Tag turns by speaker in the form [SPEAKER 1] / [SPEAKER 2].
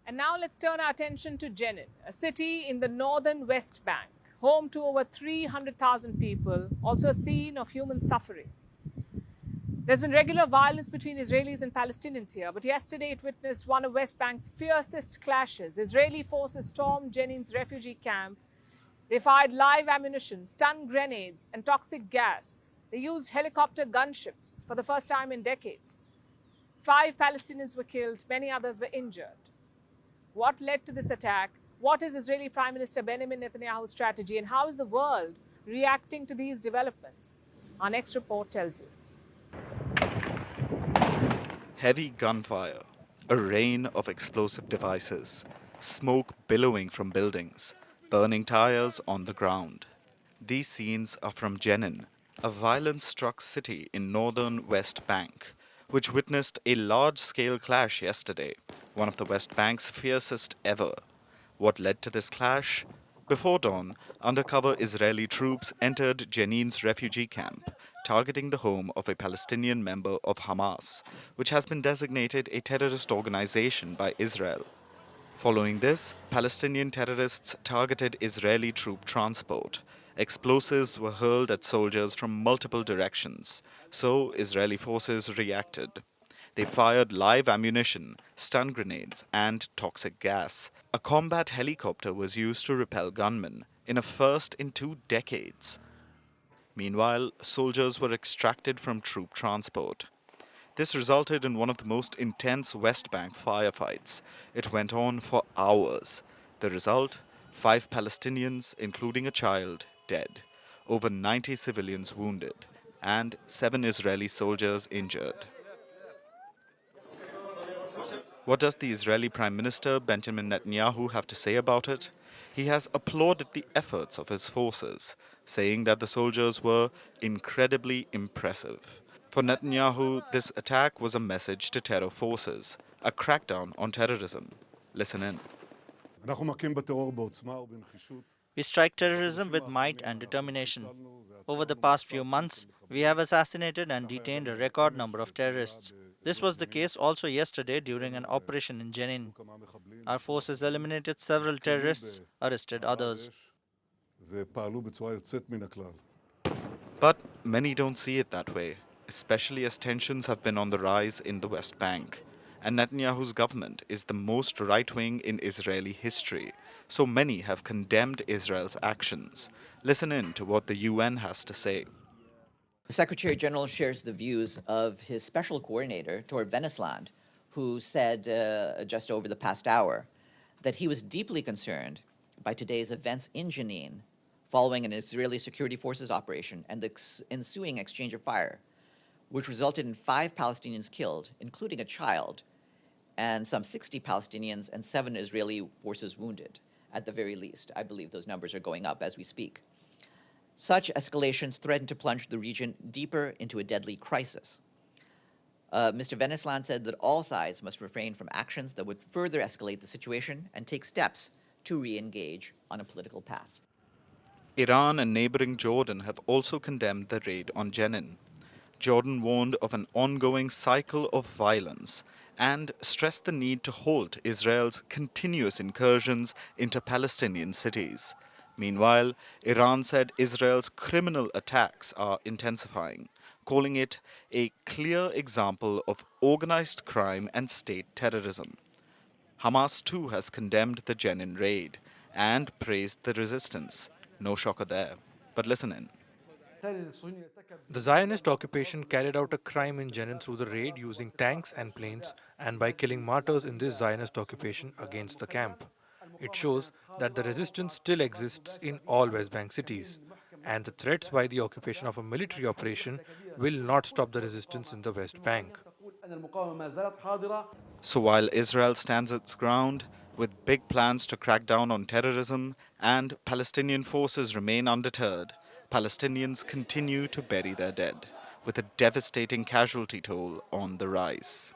[SPEAKER 1] And now let's turn our attention to Jenin, a city in the northern West Bank, home to over 300,000 people, also a scene of human suffering. There's been regular violence between Israelis and Palestinians here, but yesterday it witnessed one of West Bank's fiercest clashes. Israeli forces stormed Jenin's refugee camp. They fired live ammunition, stun grenades, and toxic gas. They used helicopter gunships for the first time in decades. 5 Palestinians were killed, many others were injured. What led to this attack? What is Israeli Prime Minister Benjamin Netanyahu's strategy, and how is the world reacting to these developments? Our next report tells you.
[SPEAKER 2] Heavy gunfire, a rain of explosive devices, smoke billowing from buildings, burning tires on the ground. These scenes are from Jenin, a violence-struck city in northern West Bank, which witnessed a large-scale clash yesterday, one of the West Bank's fiercest ever. What led to this clash? Before dawn, undercover Israeli troops entered Jenin's refugee camp, targeting the home of a Palestinian member of Hamas, which has been designated a terrorist organization by Israel. Following this, Palestinian terrorists targeted Israeli troop transport. Explosives were hurled at soldiers from multiple directions, so Israeli forces reacted. They fired live ammunition, stun grenades, and toxic gas. A combat helicopter was used to repel gunmen, in a first in 2 decades. Meanwhile, soldiers were extracted from troop transport. This resulted in one of the most intense West Bank firefights. It went on for hours. The result? 5 Palestinians, including a child, dead, over 90 civilians wounded, and 7 Israeli soldiers injured. What does the Israeli Prime Minister Benjamin Netanyahu have to say about it? He has applauded the efforts of his forces, saying that the soldiers were incredibly impressive. For Netanyahu, this attack was a message to terror forces, a crackdown on terrorism. Listen in.
[SPEAKER 3] We strike terrorism with might and determination. Over the past few months, we have assassinated and detained a record number of terrorists. This was the case also yesterday during an operation in Jenin. Our forces eliminated several terrorists, arrested others.
[SPEAKER 2] But many don't see it that way, especially as tensions have been on the rise in the West Bank. And Netanyahu's government is the most right-wing in Israeli history, so many have condemned Israel's actions. Listen in to what the UN has to say.
[SPEAKER 4] The Secretary General shares the views of his special coordinator, Tor Venesland, who said just over the past hour that he was deeply concerned by today's events in Jenin following an Israeli security forces operation and the ensuing exchange of fire, which resulted in 5 Palestinians killed, including a child, and some 60 Palestinians and 7 Israeli forces wounded, at the very least. I believe those numbers are going up as we speak. Such escalations threaten to plunge the region deeper into a deadly crisis. Mr. Venesland said that all sides must refrain from actions that would further escalate the situation and take steps to re-engage on a political path.
[SPEAKER 2] Iran and neighboring Jordan have also condemned the raid on Jenin. Jordan warned of an ongoing cycle of violence and stressed the need to halt Israel's continuous incursions into Palestinian cities. Meanwhile, Iran said Israel's criminal attacks are intensifying, calling it a clear example of organized crime and state terrorism. Hamas too has condemned the Jenin raid and praised the resistance. No shocker there. But listen in.
[SPEAKER 5] The Zionist occupation carried out a crime in Jenin through the raid using tanks and planes and by killing martyrs in this Zionist occupation against the camp. It shows that the resistance still exists in all West Bank cities, and the threats by the occupation of a military operation will not stop the resistance in the West Bank.
[SPEAKER 2] So while Israel stands its ground, with big plans to crack down on terrorism and Palestinian forces remain undeterred, Palestinians continue to bury their dead, with a devastating casualty toll on the rise.